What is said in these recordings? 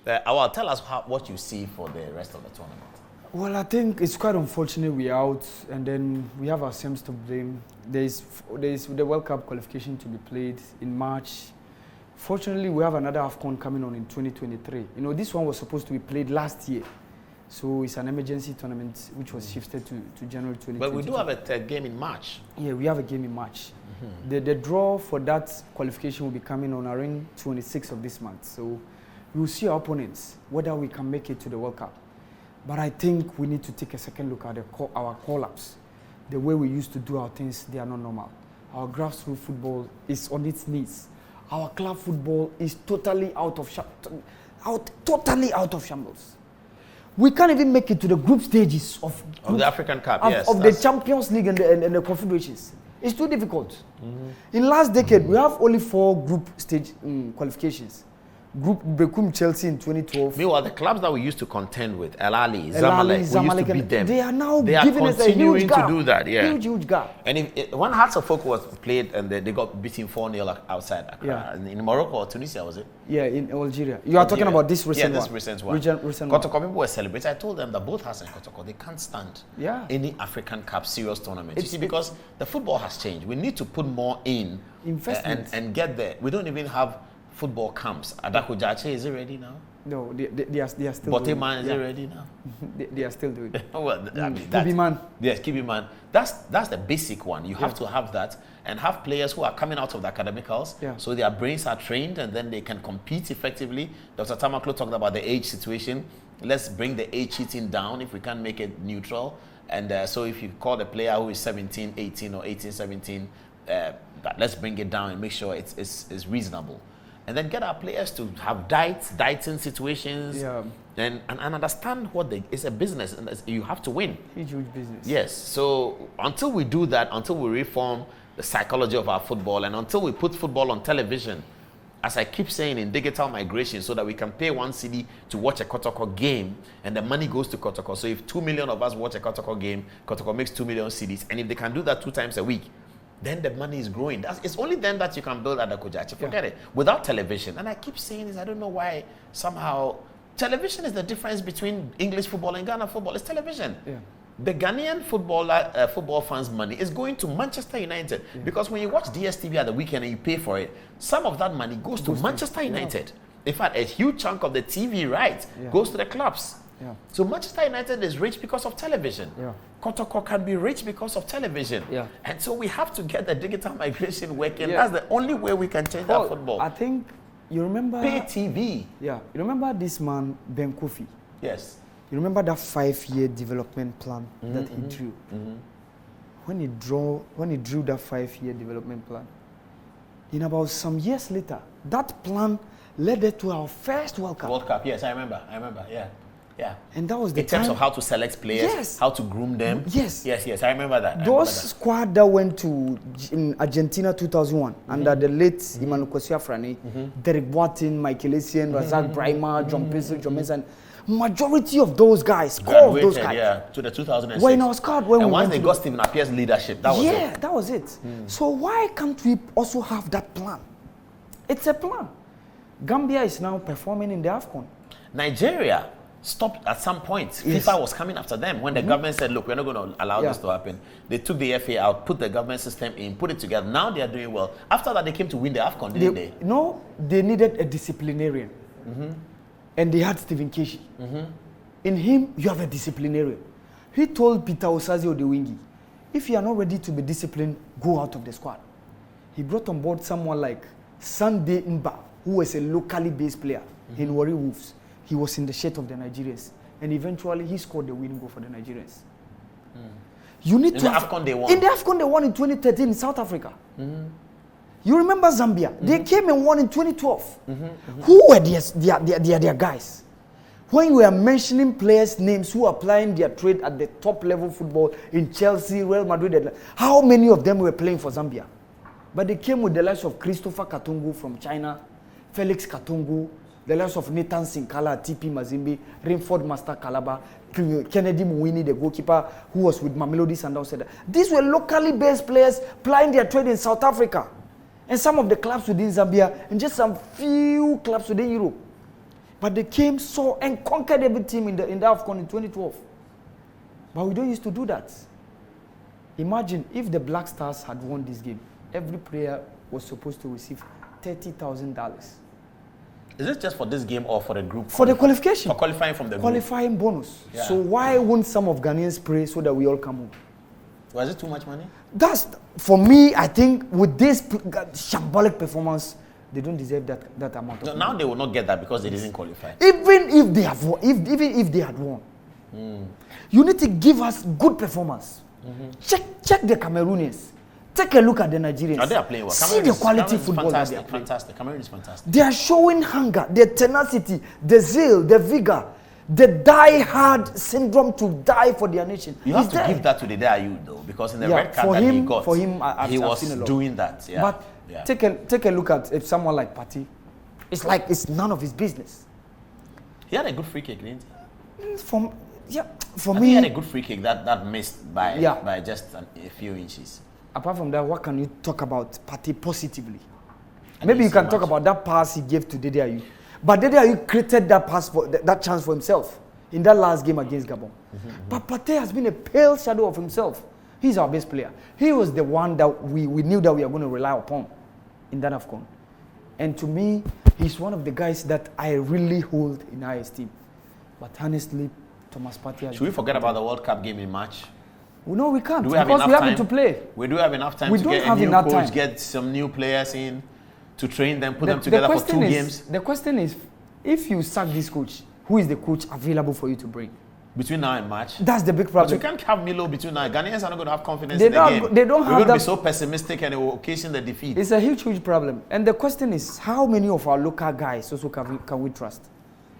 Awal, tell us what you see for the rest of the tournament. Well, I think it's quite unfortunate we're out, and then we have ourselves to blame. There's the World Cup qualification to be played in March. Fortunately, we have another AFCON coming on in 2023. You know, this one was supposed to be played last year. So it's an emergency tournament which was shifted to January 2022. But we do have a game in March. Yeah, we have a game in March. The draw for that qualification will be coming on around 26th of this month. So we will see our opponents, whether we can make it to the World Cup. But I think we need to take a second look at our call-ups. The way we used to do our things, they are not normal. Our grassroots football is on its knees. Our club football is totally out of shambles. We can't even make it to the group stages of the African Cup, of the Champions League and the Confederations. It's too difficult. In last decade, we have only 4 group stage qualifications. Group Bekum Chelsea in 2012. Meanwhile, the clubs that we used to contend with, Zamalek, we used to beat them. They are now giving us a huge gap. To do that, yeah. Huge gap. And when Hearts of Folk was played and they got beaten 4-0 outside Accra, in Morocco or Tunisia, was it? Yeah, in Algeria. You are talking about this recent one? Yeah, this recent one. Kotoko people were celebrating. I told them that both Hearts and Kotoko, they can't stand any African Cup serious tournament. You see, because the football has changed. We need to put more in and get there. We don't even have football camps. Adom-Otchere, is it ready now? No, they are still doing it. Is it ready now? they are still doing it. Well, I mean, Kibiman. Yes, Kibiman. That's the basic one. You have to have that and have players who are coming out of the academicals, so their brains are trained and then they can compete effectively. Dr. Tamaklo talked about the age situation. Let's bring the age cheating down if we can make it neutral. And so if you call the player who is 17, 18 or 18, 17, let's bring it down and make sure it's reasonable. And then get our players to have dieting situations, and understand what it's a business, and you have to win. Huge business. Yes. So until we do that, until we reform the psychology of our football, and until we put football on television, as I keep saying, in digital migration, so that we can pay 1 cedi to watch a Kotoko game, and the money goes to Kotoko. So if 2 million of us watch a Kotoko game, Kotoko makes 2 million cedis, and if they can do that 2 times a week, then the money is growing. It's only then that you can build Adom-Otchere. Forget it. Without television, and I keep saying this, I don't know why somehow television is the difference between English football and Ghana football. It's television. Yeah. The Ghanaian football fans' money is going to Manchester United because when you watch DSTV at the weekend and you pay for it, some of that money goes to Manchester United. In fact, a huge chunk of the TV rights goes to the clubs. Yeah. So Manchester United is rich because of television. Kotoko can be rich because of television. And so we have to get the digital migration working. That's the only way we can change our football. I think you remember... Pay TV. Yeah. You remember this man, Ben Kofi? Yes. You remember that 5-year development plan that he drew? When he drew that 5-year development plan, in about some years later, that plan led to our first World Cup. World Cup, yes, I remember, yeah. And that was the in terms of how to select players, how to groom them. Yes, I remember that. Those squad that went to in Argentina 2001 under the late Emmanuel Frane, Derek Boateng, Michael Essien, Razak Brahima, John Prince, John Mason. Majority of those guys, core of those guys, to the 2006. Were in our squad when and we once they got Stephen Appiah's leadership, that was it. That was it. So why can't we also have that plan? It's a plan. Gambia is now performing in the AFCON. Nigeria stopped at some point. FIFA was coming after them when the government said, look, we're not going to allow this to happen. They took the FA out, put the government system in, put it together. Now they are doing well. After that, they came to win the AFCON, didn't they? No, they needed a disciplinarian. And they had Stephen Keshi. In him, you have a disciplinarian. He told Peter Osaze Odewingi, if you are not ready to be disciplined, go out of the squad. He brought on board someone like Sunday Mba, who was a locally based player in Warri Wolves. He was in the shirt of the Nigerians. And eventually, he scored the winning goal for the Nigerians. You need to the AFCON they won. In the AFCON they won in 2013 in South Africa. You remember Zambia? They came and won in 2012. Who were their guys? When you were mentioning players' names who are playing their trade at the top level football in Chelsea, Real Madrid, how many of them were playing for Zambia? But they came with the likes of Christopher Katongo from China, Felix Katongo, the likes of Nathan Sinkala, TP Mazimbi, Rainford Master Kalaba, Kennedy Muwini, the goalkeeper who was with Mamelodi Sundowns. These were locally based players plying their trade in South Africa. And some of the clubs within Zambia, and just some few clubs within Europe. But they came, saw, and conquered every team in the AFCON in 2012. But we don't used to do that. Imagine if the Black Stars had won this game, every player was supposed to receive $30,000. Is it just for this game or for the group? For the qualification. For qualifying from the group. Qualifying bonus. Yeah. So why won't some of Ghanaians pray so that we all come home? Was it too much money? That's, for me, I think with this shambolic performance, they don't deserve that amount of money. Now they will not get that because they didn't qualify. Even if they have won, even if they had won, you need to give us good performance. Check the Cameroonians. Take a look at the Nigerians. Oh, they are playing well. See the quality football that they are playing. Fantastic. Cameroon is fantastic. They are showing hunger, the tenacity, the zeal, the vigor, the die-hard syndrome to die for their nation. You have to give that to the Ayew though, because in the red card for that him, he got, he was seen a lot. doing that. Yeah. But take a look at if someone like Partey. It's like it's none of his business. He had a good free kick, didn't he? For I me, he had a good free kick that missed by just a few inches. Apart from that, what can you talk about Partey positively? Maybe you can talk about that pass he gave to Dede Ayew. But Dede Ayew created that pass for that chance for himself in that last game against Gabon. But Partey has been a pale shadow of himself. He's our best player. He was the one that we knew that we are going to rely upon in that AFCON. And to me, he's one of the guys that I really hold in high esteem. But honestly, Thomas Partey. Should we forget about the World Cup game in March? No, we can't. Do we have because enough we have time? it to play. We do have enough time We to don't get have a new enough coach, time. get some new players in, to train them, put them together for 2 games. The question is, if you sack this coach, who is the coach available for you to bring? Between now and March. That's the big But problem. you can't have Milo between now. Ghanaians are not going to have confidence They in the don't- game. they don't We're have going to be that- so pessimistic and it will occasion the defeat. It's a huge problem. And the question is, how many of our local guys also can we trust?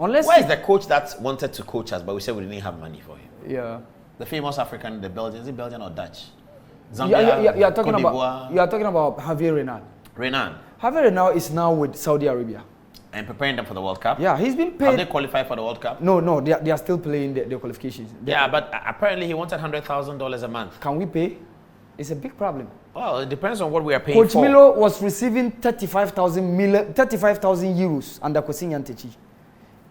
Unless Where is the coach that wanted to coach us, but we said we didn't have money for him? Yeah. The famous African, the Belgian, is it Belgian or Dutch? You are talking Cote about d'Ivoire. you are talking about Javier Renan. Renan. Javier Renan is now with Saudi Arabia. And preparing them for the World Cup. Yeah, he's been Have they paid. qualified for the World Cup? No, they are still playing the qualifications. Yeah, but apparently he wanted $100,000 a month. Can we pay? It's a big problem. Well, it depends on what we are paying Coach for. Milo was receiving 35,000 euros under Kwesi Nyantakyi.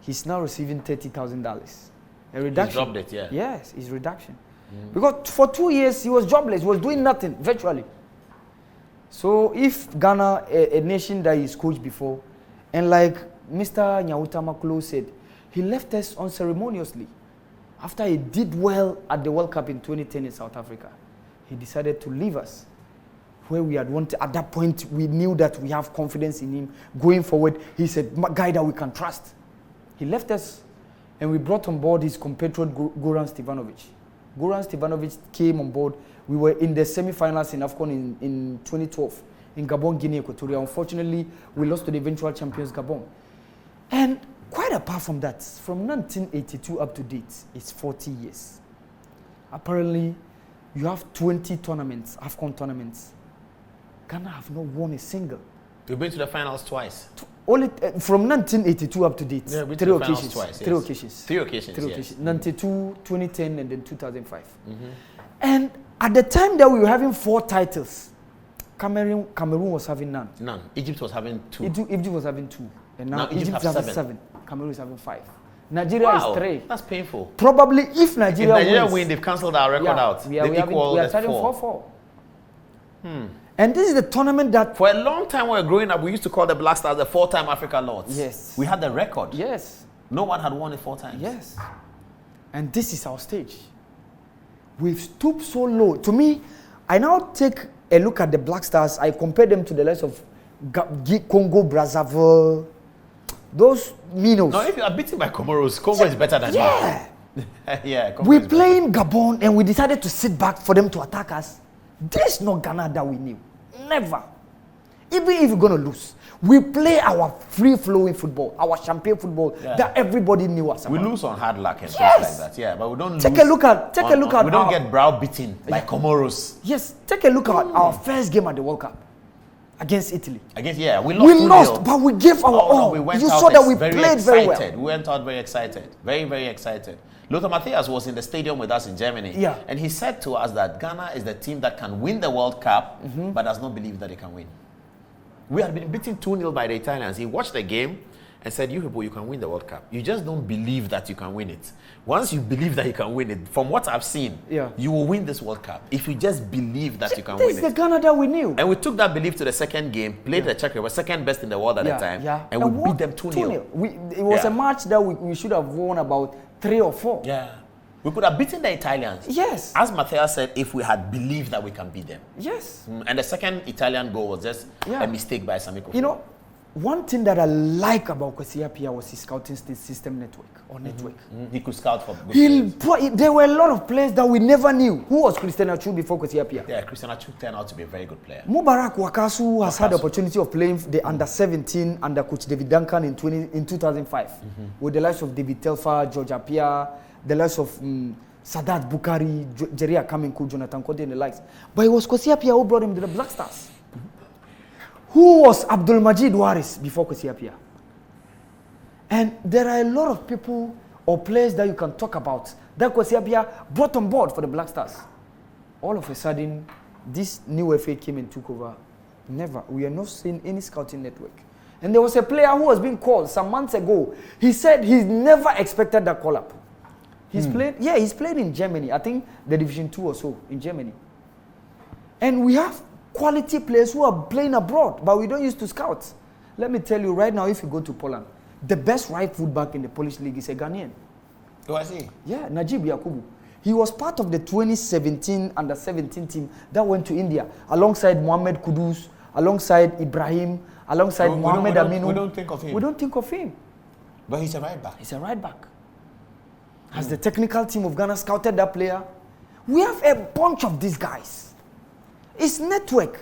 He's now receiving $30,000. A reduction. He dropped it, yeah. Yes, it's reduction. Because for 2 years he was jobless, he was doing nothing virtually. So if Ghana, a nation that he's coached before, and like Mr. Nyauta Makolo said, he left us unceremoniously. After he did well at the World Cup in 2010 in South Africa, he decided to leave us. Where we had wanted, at that point, we knew that we have confidence in him. Going forward, he's a guy that we can trust. He left us, and we brought on board his compatriot Goran Stevanovic. Goran Stevanovic came on board. We were in the semi-finals in AFCON in 2012 in Gabon, Guinea Equatorial. Unfortunately, we lost to the eventual champions Gabon. And quite apart from that, from 1982 up to date, it's 40 years. Apparently, you have 20 tournaments, AFCON tournaments. Ghana have not won a single. We've been to the finals twice. Only from 1982 up to date, Yeah, we 3 to the finals occasions. twice, Three yes. occasions. 3 occasions, Three yes. occasions. 92, 2010, and then 2005. And at the time that we were having 4 titles, Cameroon was having none. None. Egypt was having 2. Egypt was having 2. And now Now Egypt Egypt have has 7. 7. Cameroon is having 5. Nigeria Wow, is 3. that's painful. Probably if If Nigeria Nigeria wins, win, they've cancelled our record out. we are They've equaled at starting 4. 4-4. And this is the tournament that... For a long time when we were growing up, we used to call the Black Stars the 4-time Africa Lords. Yes. We had the record. Yes. No one had won it 4 times. Yes. And this is our stage. We've stooped so low. To me, I now take a look at the Black Stars. I compare them to the likes of Congo, Brazzaville, those Minos. No, if you are beaten by Comoros, Congo is better than Yeah. you. Yeah, Congo We is better. play in Gabon and we decided to sit back for them to attack us. This is not Ghana that we knew. Never. Even if we're going to lose, we play our free-flowing football, our champagne football that everybody knew us We about. lose on hard luck and Yes. things like that. Yeah, but we don't Take lose. a look at We don't our- get browbeaten by Comoros. Yes, take a look at our first game at the World Cup against Italy. Against, yeah, we lost. We 2-0. lost, but we gave our Oh, no, all. we went You out saw that we very played excited. very well. We went out very excited. Very, very excited. Lothar Matthäus was in the stadium with us in Germany. Yeah. And he said to us that Ghana is the team that can win the World Cup, but does not believe that they can win. We had been beaten 2-0 by the Italians. He watched the game and said, you people, you can win the World Cup. You just don't believe that you can win it. Once you believe that you can win it, from what I've seen, you will win this World Cup. If you just believe that you can win it. This is the Ghana that we knew. And we took that belief to the second game, played the Czech Republic, second best in the world at the time, and we beat them 2-0. It was a match that we should have won about 3 or 4. Yeah. We could have beaten the Italians. Yes. As Matthias said, if we had believed that we can beat them. Yes. And the second Italian goal was just a mistake by Samiko. You know, one thing that I like about Kwesi Appiah was his scouting system network. He could scout for good players. There were a lot of players that we never knew. Who was Christian Achu before Kwesi Appiah? Yeah, Christian Achu turned out to be a very good player. Mubarak Wakasu has had the opportunity of playing the under-17 under coach David Duncan in 2005 with the likes of David Telfa, George Appiah, the likes of Sadat Bukhari, Jerry Akamenku, Jonathan Kote and the likes. But it was Kwesi Appiah who brought him to the Black Stars. Who was Abdul Majid Waris before Kwesi Appiah? And there are a lot of people or players that you can talk about that Kwesi Appiah brought on board for the Black Stars. All of a sudden, this new FA came and took over. Never. We are not seeing any scouting network. And there was a player who was being called some months ago. He said he never expected that call-up. He's played in Germany. I think the Division 2 or so in Germany. And we have quality players who are playing abroad, but we don't use to scout. Let me tell you right now, if you go to Poland, the best right fullback in the Polish league is a Ghanaian. Oh, I see. Yeah, Najib Yakubu. He was part of the 2017 under-17 team that went to India, alongside Mohamed Kudus, alongside Ibrahim, alongside Mohamed Aminu. We don't think of him. We don't think of him. But he's a right back. He's a right back. Has the technical team of Ghana scouted that player? We have a bunch of these guys. It's network.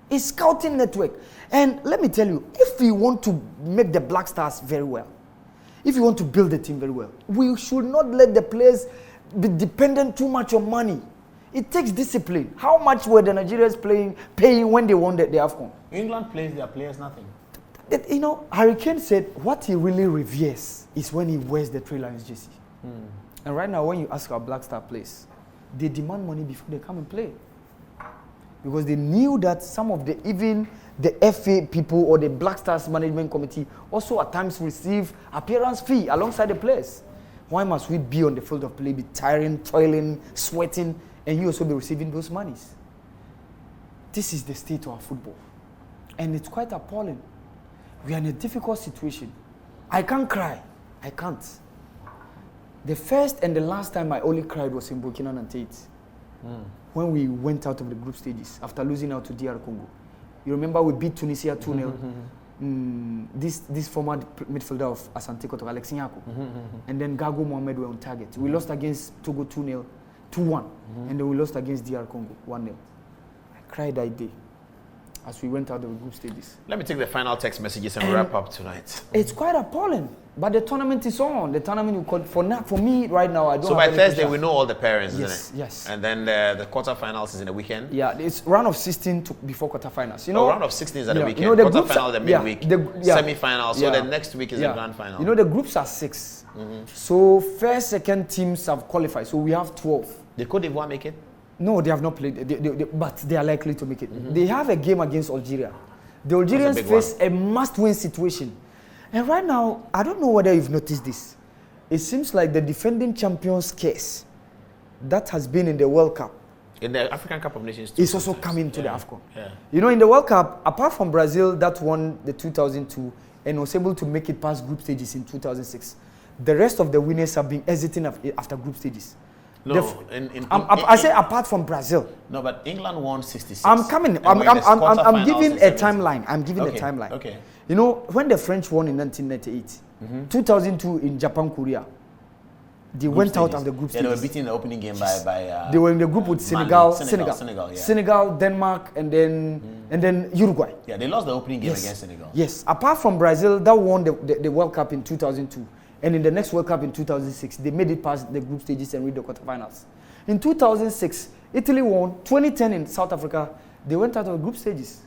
It's scouting network. And let me tell you, if we want to make the Black Stars very well, if you want to build the team very well, we should not let the players be dependent too much on money. It takes discipline. How much were the Nigerians paying when they won the AFCON? England pays their players nothing. You know, Harry Kane said what he really reveres is when he wears the Three Lions jersey. And right now, when you ask our Black Star players, they demand money before they come and play. Because they knew that some of even the FA people or the Black Stars Management Committee also at times receive appearance fee alongside the players. Why must we be on the field of play, be tiring, toiling, sweating, and you also be receiving those monies? This is the state of our football. And it's quite appalling. We are in a difficult situation. I can't cry. I can't. The first and the last time I only cried was in Burkina Tate. When we went out of the group stages after losing out to DR Congo. You remember we beat Tunisia 2-0. This former midfielder of Asante Kotoko, Alex Nyako, and then Gago Mohammed were on target. We lost against Togo 2-0, 2-1, and then we lost against DR Congo 1-0. I cried that day as we went out of the group stages. Let me take the final text messages and wrap up tonight. It's quite appalling. But the tournament is on. The tournament will call for me right now. I don't. So by Thursday we know all the parents, yes, isn't it? Yes. And then the quarterfinals is in the weekend. Yeah, it's round of 16 before quarterfinals. You know, round of 16 is at the weekend. You know, the quarterfinal the midweek. Semi-final. So the next week is the grand final. You know, the groups are 6. So first, second teams have qualified. So we have 12. Did Cote d'Ivoire make it? No, they have not played. But they are likely to make it. They have a game against Algeria. The Algerians face a must-win situation. And right now, I don't know whether you've noticed this. It seems like the defending champions case that has been in the World Cup, in the African Cup of Nations too, is also coming to the AFCON. Yeah. You know, in the World Cup, apart from Brazil that won the 2002 and was able to make it past group stages in 2006, the rest of the winners have been exiting after group stages. No, I say apart from Brazil. No, but England won 66. I'm coming. I'm giving a timeline. I'm giving a timeline. Okay. You know, when the French won in 1998, 2002 in Japan, Korea, they went out of the group stages. They were beating in the opening game by they were in the group with Senegal, yeah. Senegal, Denmark, and then Uruguay. Yeah, they lost the opening game against Senegal. Yes, apart from Brazil that won the World Cup in 2002, and in the next World Cup in 2006, they made it past the group stages and reached the quarterfinals. In 2006, Italy won. 2010 in South Africa, they went out of the group stages.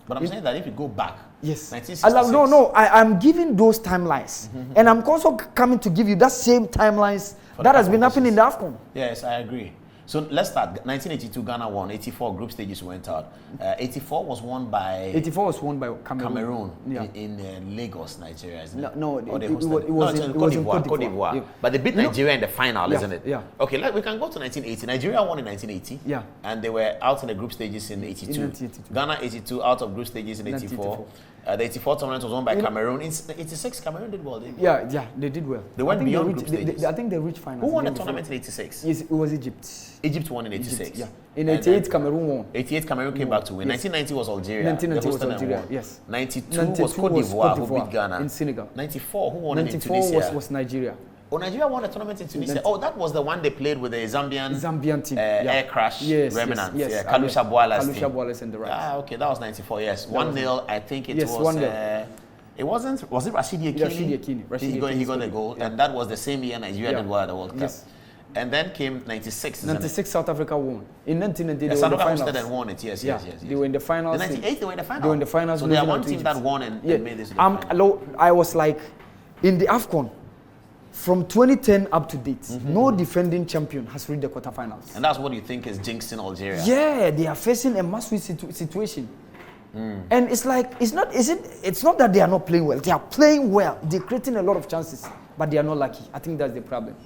But I'm saying that if you go back, yes, 1966. I'm giving those timelines, and I'm also coming to give you that same timelines that has been happening in the AFCON. Yes, I agree. So let's start. 1982, Ghana won. 84 group stages went out. 84 was won by. 84 was won by Cameroon yeah. in Lagos, Nigeria, isn't it? No, it was in Cote d'Ivoire. Yeah. But they beat Nigeria in the final, isn't it? Yeah. Okay, we can go to 1980. Nigeria won in 1980. Yeah. And they were out in the group stages in 82. In 1982. Ghana 82 out of group stages in 84. The 84 tournament was won by Cameroon. In 86, Cameroon did well, didn't they? Yeah, they did well. They went beyond group stages. I think they reached finals. Who won the tournament in 86? Yes, it was Egypt. Egypt won in 86. Yeah. In 88, Cameroon won. 88, Cameroon came back to win. Yes. 1990 was Algeria. 1990 was Algeria, yes. 92 was Cote d'Ivoire, who beat Ghana. In Senegal. 94, who won in Tunisia? 94 was Nigeria. Oh, Nigeria won a tournament in Tunisia. Oh, that was the one they played with the Zambian team. Air crash remnants. Yes. Yeah, Kalusha Bwala's and the rest. Ah, okay, that was 94, yes. 1-0, I think it was... 1-0. It wasn't... Was it Rashidi Yekini? He got the goal. Yeah. And that was the same year Nigeria did well at the World Cup. Yes. And then came 96, 96, South Africa won. In 1990, South Africa hosted and won it, yes. They were in the finals. In 98, they were in the finals. They were in the finals. So they are one team that won and made this. I was like, in the AFCON, from 2010 up to date, no defending champion has reached the quarterfinals. And that's what you think is jinxing Algeria? Yeah, they are facing a must-win situation. And it's like, it's not that they are not playing well. They are playing well. They're creating a lot of chances, but they are not lucky. I think that's the problem.